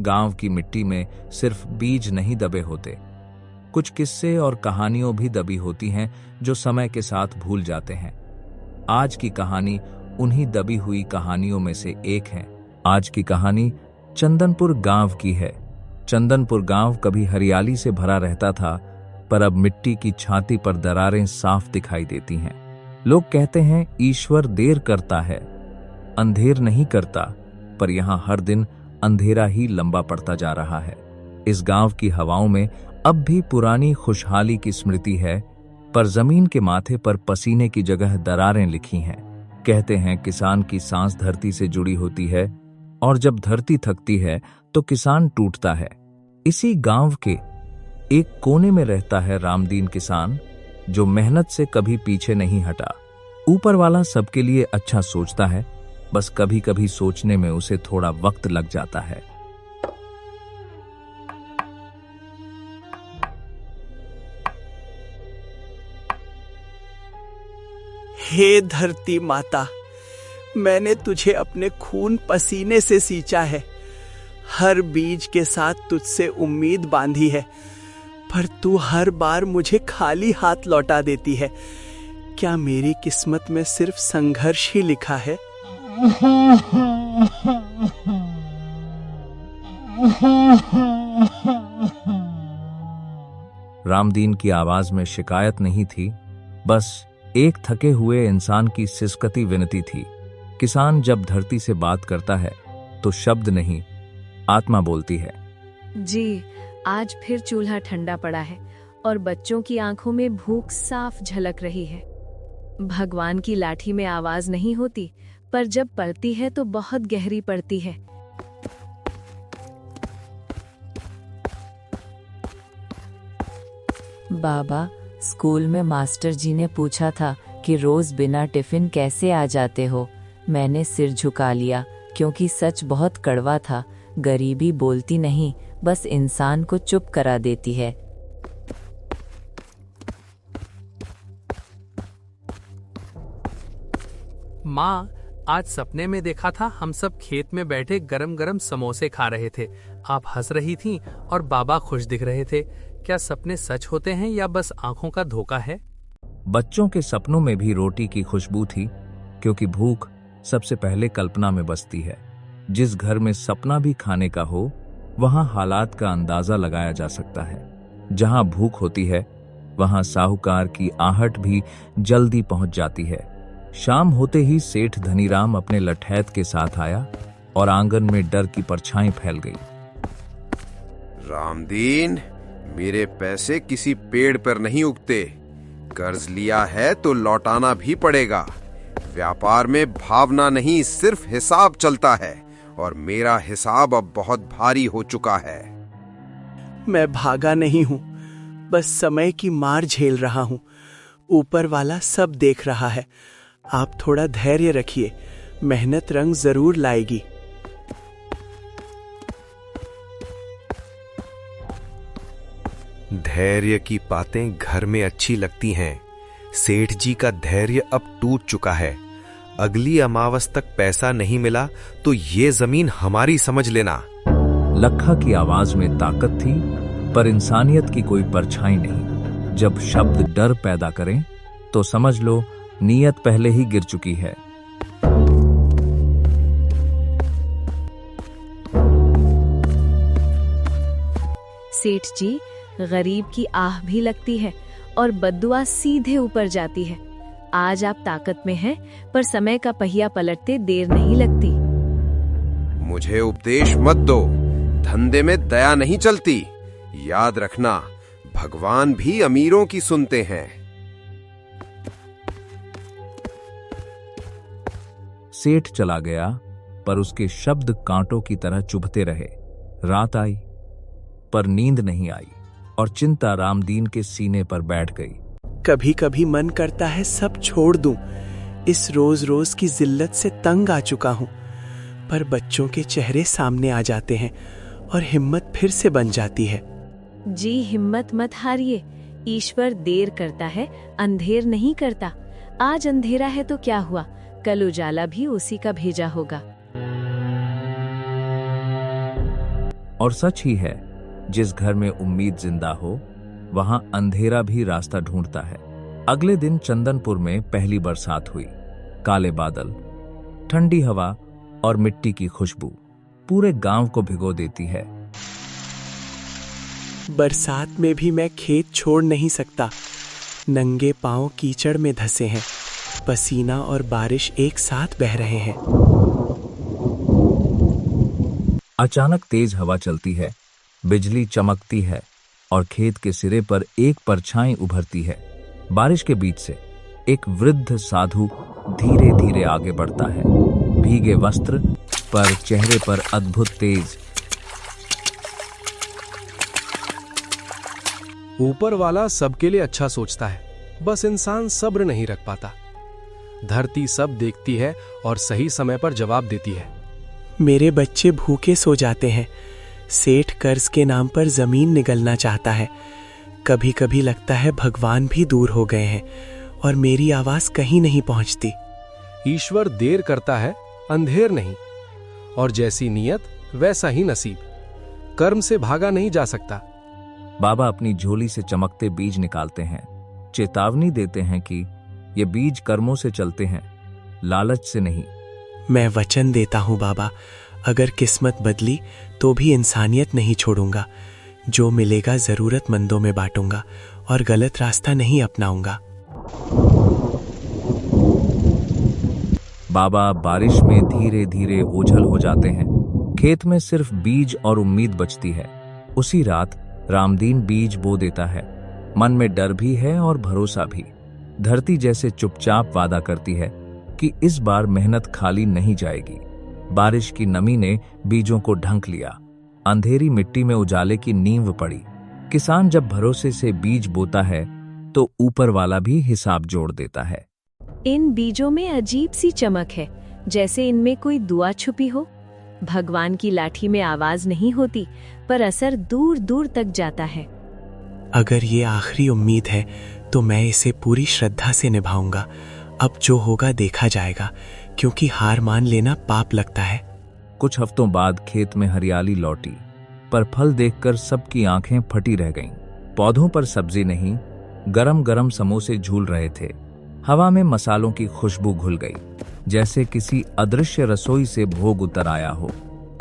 गांव की मिट्टी में सिर्फ बीज नहीं दबे होते, कुछ किस्से और कहानियों भी दबी होती हैं जो समय के साथ भूल जाते हैं। आज की कहानी उन्हीं दबी हुई कहानियों में से एक है। आज की कहानी चंदनपुर गांव की है। चंदनपुर गांव कभी हरियाली से भरा रहता था, पर अब मिट्टी की छाती पर दरारें साफ दिखाई देती हैं। लोग कहते हैं ईश्वर देर करता है, अंधेर नहीं करता, पर यहां हर दिन अंधेरा ही लंबा पड़ता जा रहा है। इस गांव की हवाओं में अब भी पुरानी खुशहाली की स्मृति है, पर जमीन के माथे पर पसीने की जगह दरारें लिखी हैं। कहते हैं किसान की सांस धरती से जुड़ी होती है, और जब धरती थकती है तो किसान टूटता है। इसी गांव के एक कोने में रहता है रामदीन किसान, जो मेहनत से कभी पीछे नहीं हटा। ऊपर वाला सबके लिए अच्छा सोचता है, बस कभी कभी सोचने में उसे थोड़ा वक्त लग जाता है। हे धरती माता, मैंने तुझे अपने खून पसीने से सींचा है। हर बीज के साथ तुझसे उम्मीद बांधी है, पर तू हर बार मुझे खाली हाथ लौटा देती है। क्या मेरी किस्मत में सिर्फ संघर्ष ही लिखा है? रामदीन की आवाज में शिकायत नहीं थी, बस एक थके हुए इंसान की सिसकती विनती थी। किसान जब धरती से बात करता है तो शब्द नहीं, आत्मा बोलती है। जी, आज फिर चूल्हा ठंडा पड़ा है और बच्चों की आंखों में भूख साफ झलक रही है। भगवान की लाठी में आवाज नहीं होती, पर जब पड़ती है तो बहुत गहरी पड़ती है। बाबा, स्कूल में मास्टर जी ने पूछा था कि रोज बिना टिफिन कैसे आ जाते हो। मैंने सिर झुका लिया, क्योंकि सच बहुत कड़वा था। गरीबी बोलती नहीं, बस इंसान को चुप करा देती है। माँ, आज सपने में देखा था हम सब खेत में बैठे गरम गरम समोसे खा रहे थे। आप हंस रही थीं और बाबा खुश दिख रहे थे। क्या सपने सच होते हैं या बस आंखों का धोखा है? बच्चों के सपनों में भी रोटी की खुशबू थी, क्योंकि भूख सबसे पहले कल्पना में बसती है। जिस घर में सपना भी खाने का हो, वहां हालात का अंदाजा लगाया जा सकता है। जहां भूख होती है, वहां साहूकार की आहट भी जल्दी पहुंच जाती है। शाम होते ही सेठ धनीराम अपने लठैत के साथ आया और आंगन में डर की परछाई फैल गई। रामदीन, मेरे पैसे किसी पेड़ पर नहीं उगते। कर्ज लिया है तो लौटाना भी पड़ेगा। व्यापार में भावना नहीं, सिर्फ हिसाब चलता है, और मेरा हिसाब अब बहुत भारी हो चुका है। मैं भागा नहीं हूं, बस समय की मार झेल रहा हूं। ऊपर वाला सब देख रहा है। आप थोड़ा धैर्य रखिए, मेहनत रंग जरूर लाएगी। धैर्य की बातें घर में अच्छी लगती हैं। सेठ जी का धैर्य अब टूट चुका है। अगली अमावस तक पैसा नहीं मिला तो ये जमीन हमारी समझ लेना। लखा की आवाज में ताकत थी, पर इंसानियत की कोई परछाई नहीं। जब शब्द डर पैदा करें तो समझ लो नीयत पहले ही गिर चुकी है। सेठ जी, गरीब की आह भी लगती है और बद्दुआ सीधे ऊपर जाती है। आज आप ताकत में हैं, पर समय का पहिया पलटते देर नहीं लगती। मुझे उपदेश मत दो, धंधे में दया नहीं चलती। याद रखना, भगवान भी अमीरों की सुनते हैं। सेठ चला गया, पर उसके शब्द कांटों की तरह चुभते रहे। रात आई, पर नींद नहीं आई, और चिंता रामदीन के सीने पर बैठ गई। कभी कभी मन करता है सब छोड़ दूं। इस रोज रोज की जिल्लत से तंग आ चुका हूं, पर बच्चों के चेहरे सामने आ जाते हैं और हिम्मत फिर से बन जाती है। जी, हिम्मत मत हारिए। ईश्वर देर करता है, अंधेर नहीं करता। आज अंधेरा है तो क्या हुआ, कल उजाला भी उसी का भेजा होगा। और सच ही है, जिस घर में उम्मीद जिंदा हो वहां अंधेरा भी रास्ता ढूंढता है। अगले दिन चंदनपुर में पहली बरसात हुई। काले बादल, ठंडी हवा और मिट्टी की खुशबू पूरे गांव को भिगो देती है। बरसात में भी मैं खेत छोड़ नहीं सकता। नंगे पांव कीचड़ में धंसे हैं। पसीना और बारिश एक साथ बह रहे हैं। अचानक तेज हवा चलती है, बिजली चमकती है और खेत के सिरे पर एक परछाई उभरती है। बारिश के बीच से एक वृद्ध साधु धीरे धीरे आगे बढ़ता है, भीगे वस्त्र पर, चेहरे पर अद्भुत तेज। ऊपर वाला सबके लिए अच्छा सोचता है, बस इंसान सब्र नहीं रख पाता। धरती सब देखती है और सही समय पर जवाब देती है। मेरे बच्चे भूखे सो जाते हैं। सेठ कर्ज के नाम पर जमीन निगलना चाहता है। कभी कभी लगता है भगवान भी दूर हो गए हैं और मेरी आवाज कहीं नहीं पहुंचती। ईश्वर देर करता है, अंधेर नहीं। और जैसी नियत वैसा ही नसीब। कर्म से भागा नहीं जा सकता। बाबा अपनी झोली से चमकते बीज निकालते हैं, चेतावनी देते हैं कि ये बीज कर्मों से चलते हैं, लालच से नहीं। मैं वचन देता हूं बाबा, अगर किस्मत बदली तो भी इंसानियत नहीं छोड़ूंगा। जो मिलेगा जरूरतमंदों में बांटूंगा और गलत रास्ता नहीं अपनाऊंगा। बाबा बारिश में धीरे धीरे ओझल हो जाते हैं। खेत में सिर्फ बीज और उम्मीद बचती है। उसी रात रामदीन बीज बो देता है। मन में डर भी है और भरोसा भी। धरती जैसे चुपचाप वादा करती है कि इस बार मेहनत खाली नहीं जाएगी। बारिश की नमी ने बीजों को ढंक लिया। अंधेरी मिट्टी में उजाले की नींव पड़ी। किसान जब भरोसे से बीज बोता है तो ऊपर वाला भी हिसाब जोड़ देता है। इन बीजों में अजीब सी चमक है, जैसे इनमें कोई दुआ छुपी हो। भगवान की लाठी में आवाज नहीं होती, पर असर दूर दूर तक जाता है। अगर ये आखिरी उम्मीद है तो मैं इसे पूरी श्रद्धा से निभाऊंगा। अब जो होगा देखा जाएगा, क्योंकि हार मान लेना पाप लगता है। कुछ हफ्तों बाद खेत में हरियाली लौटी, पर फल देखकर सबकी आंखें फटी रह गईं। पौधों पर सब्जी नहीं, गरम गरम समोसे झूल रहे थे। हवा में मसालों की खुशबू घुल गई, जैसे किसी अदृश्य रसोई से भोग उतर आया हो।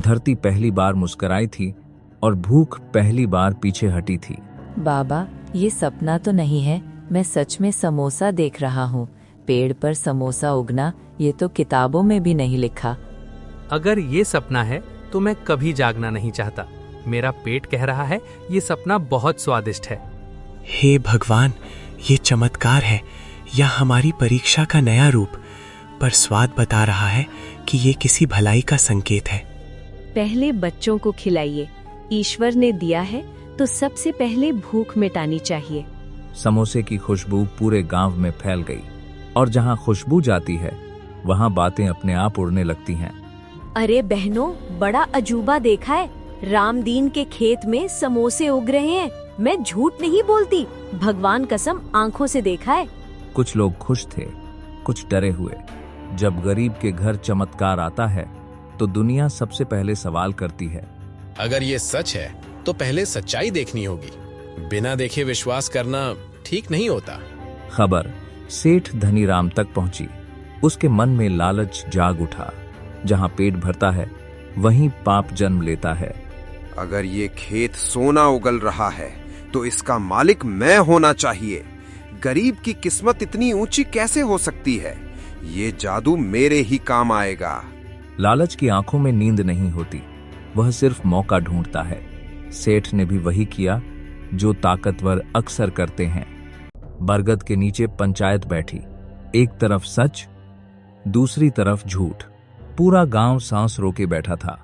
धरती पहली बार मुस्कुराई थी और भूख पहली बार पीछे हटी थी। बाबा, ये सपना तो नहीं है, मैं सच में समोसा देख रहा हूँ। पेड़ पर समोसा उगना, ये तो किताबों में भी नहीं लिखा। अगर ये सपना है तो मैं कभी जागना नहीं चाहता। मेरा पेट कह रहा है ये सपना बहुत स्वादिष्ट है। हे भगवान, ये चमत्कार है या हमारी परीक्षा का नया रूप? पर स्वाद बता रहा है कि ये किसी भलाई का संकेत है। पहले बच्चों को खिलाइए। ईश्वर ने दिया है तो सबसे पहले भूख मिटानी चाहिए। समोसे की खुशबू पूरे गांव में फैल गई और जहां खुशबू जाती है वहां बातें अपने आप उड़ने लगती हैं। अरे बहनों, बड़ा अजूबा देखा है। रामदीन के खेत में समोसे उग रहे हैं। मैं झूठ नहीं बोलती, भगवान कसम आंखों से देखा है। कुछ लोग खुश थे, कुछ डरे हुए। जब गरीब के घर चमत्कार आता है तो दुनिया सबसे पहले सवाल करती है, अगर ये सच है तो पहले सच्चाई देखनी होगी। बिना देखे विश्वास करना ठीक नहीं होता। खबर सेठ धनीराम तक पहुंची। उसके मन में लालच जाग उठा। जहां पेट भरता है वहीं पाप जन्म लेता है। अगर ये खेत सोना उगल रहा है तो इसका मालिक मैं होना चाहिए। गरीब की किस्मत इतनी ऊंची कैसे हो सकती है? ये जादू मेरे ही काम आएगा। लालच की आंखों में नींद नहीं होती, वह सिर्फ मौका ढूंढता है। सेठ ने भी वही किया जो ताकतवर अक्सर करते हैं। बरगद के नीचे पंचायत बैठी। एक तरफ सच, दूसरी तरफ झूठ। पूरा गांव सांस रोके बैठा था।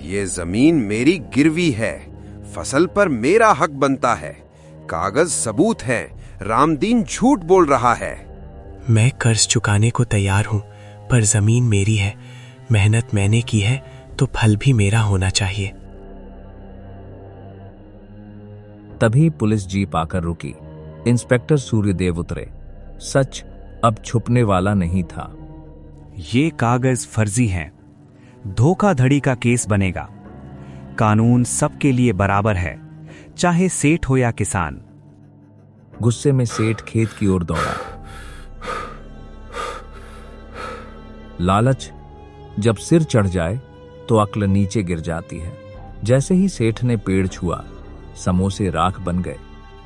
ये जमीन मेरी गिरवी है, फसल पर मेरा हक बनता है। कागज सबूत है, रामदीन झूठ बोल रहा है। मैं कर्ज चुकाने को तैयार हूं, पर जमीन मेरी है। मेहनत मैंने की है तो फल भी मेरा होना चाहिए। तभी पुलिस जीप आकर रुकी। इंस्पेक्टर सूर्यदेव उतरे। सच अब छुपने वाला नहीं था। ये कागज फर्जी हैं। धोखाधड़ी का केस बनेगा। कानून सबके लिए बराबर है, चाहे सेठ हो या किसान। गुस्से में सेठ खेत की ओर दौड़ा। लालच जब सिर चढ़ जाए तो अक्ल नीचे गिर जाती है। जैसे ही सेठ ने पेड़ छुआ, समोसे राख बन गए।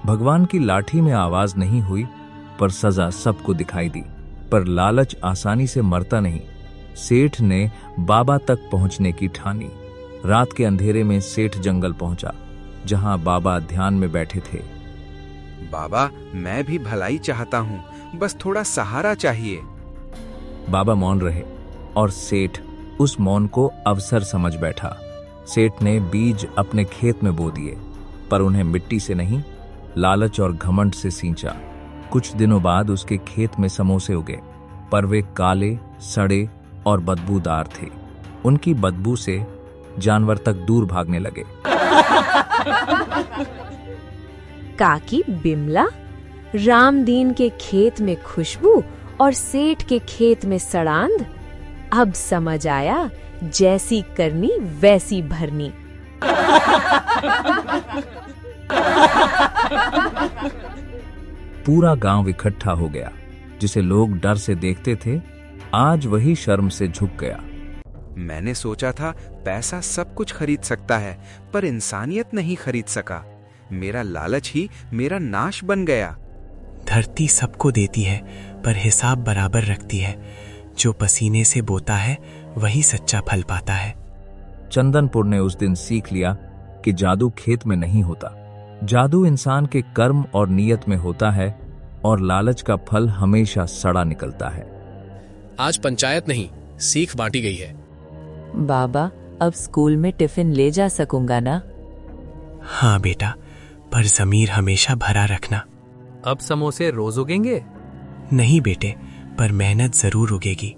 भगवान की लाठी में आवाज नहीं हुई, पर सजा सबको दिखाई दी। पर लालच आसानी से मरता नहीं। सेठ ने बाबा तक पहुंचने की ठानी। रात के अंधेरे में सेठ जंगल पहुंचा, जहां बाबा ध्यान में बैठे थे। बाबा, मैं भी भलाई चाहता हूँ, बस थोड़ा सहारा चाहिए। बाबा मौन रहे और सेठ उस मौन को अवसर समझ बैठा। सेठ ने बीज अपने खेत में बो दिए, पर उन्हें मिट्टी से नहीं, लालच और घमंड से सींचा। कुछ दिनों बाद उसके खेत में समोसे उगे, पर वे काले, सड़े और बदबूदार थे। उनकी बदबू से जानवर तक दूर भागने लगे। काकी बिमला, रामदीन के खेत में खुशबू और सेठ के खेत में सड़ांध। अब समझ आया, जैसी करनी वैसी भरनी। पूरा गांव इकट्ठा हो गया। जिसे लोग डर से देखते थे, आज वही शर्म से झुक गया। मैंने सोचा था पैसा सब कुछ खरीद सकता है, पर इंसानियत नहीं खरीद सका। मेरा लालच ही मेरा नाश बन गया। धरती सबको देती है, पर हिसाब बराबर रखती है। जो पसीने से बोता है वही सच्चा फल पाता है। चंदनपुर ने उस दिन सीख लिया कि जादू खेत में नहीं होता। जादू इंसान के कर्म और नियत में होता है, और लालच का फल हमेशा सड़ा निकलता है। आज पंचायत नहीं, सीख बांटी गई है। बाबा, अब स्कूल में टिफिन ले जा सकूंगा ना? हाँ बेटा, पर ज़मीर हमेशा भरा रखना। अब समोसे रोज उगेंगे? नहीं बेटे, पर मेहनत जरूर उगेगी।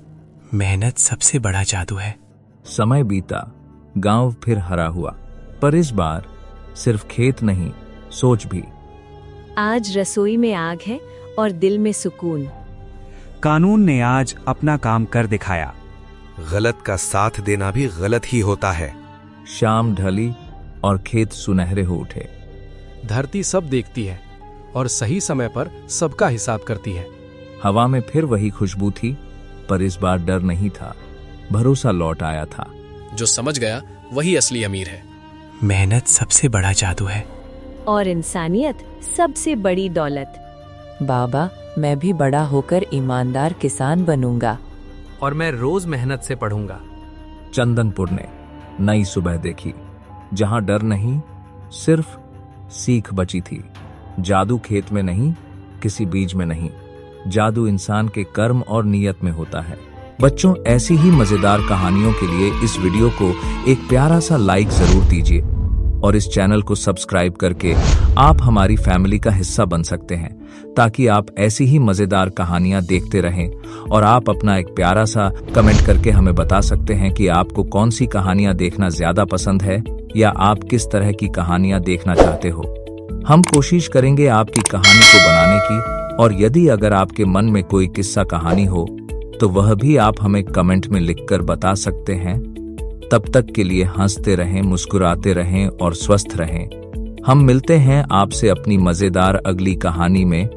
मेहनत सबसे बड़ा जादू है। समय बीता, गांव फिर हरा हुआ, पर इस बार सिर्फ खेत नहीं, सोच भी। आज रसोई में आग है और दिल में सुकून। कानून ने आज अपना काम कर दिखाया। गलत का साथ देना भी गलत ही होता है। शाम ढली और खेत सुनहरे हो उठे। धरती सब देखती है और सही समय पर सबका हिसाब करती है। हवा में फिर वही खुशबू थी, पर इस बार डर नहीं था, भरोसा लौट आया था। जो समझ गया वही असली अमीर है। मेहनत सबसे बड़ा जादू है, और इंसानियत सबसे बड़ी दौलत। बाबा, मैं भी बड़ा होकर ईमानदार किसान बनूंगा। और मैं रोज मेहनत से पढ़ूंगा। चंदनपुर ने नई सुबह देखी, जहां डर नहीं, सिर्फ सीख बची थी। जादू खेत में नहीं, किसी बीज में नहीं, जादू इंसान के कर्म और नियत में होता है। बच्चों, ऐसी ही मजेदार कहानियों के लिए इस वीडियो को एक प्यारा सा लाइक जरूर दीजिए, और इस चैनल को सब्सक्राइब करके आप हमारी फैमिली का हिस्सा बन सकते हैं, ताकि आप ऐसी ही मजेदार कहानियां देखते रहें। और आप अपना एक प्यारा सा कमेंट करके हमें बता सकते हैं कि आपको कौन सी कहानियां देखना ज्यादा पसंद है, या आप किस तरह की कहानियां देखना चाहते हो। हम कोशिश करेंगे आपकी कहानी को बनाने की, और यदि अगर आपके मन में कोई किस्सा कहानी हो तो वह भी आप हमें कमेंट में लिखकर बता सकते हैं। तब तक के लिए हंसते रहें, मुस्कुराते रहें और स्वस्थ रहें। हम मिलते हैं आपसे अपनी मजेदार अगली कहानी में।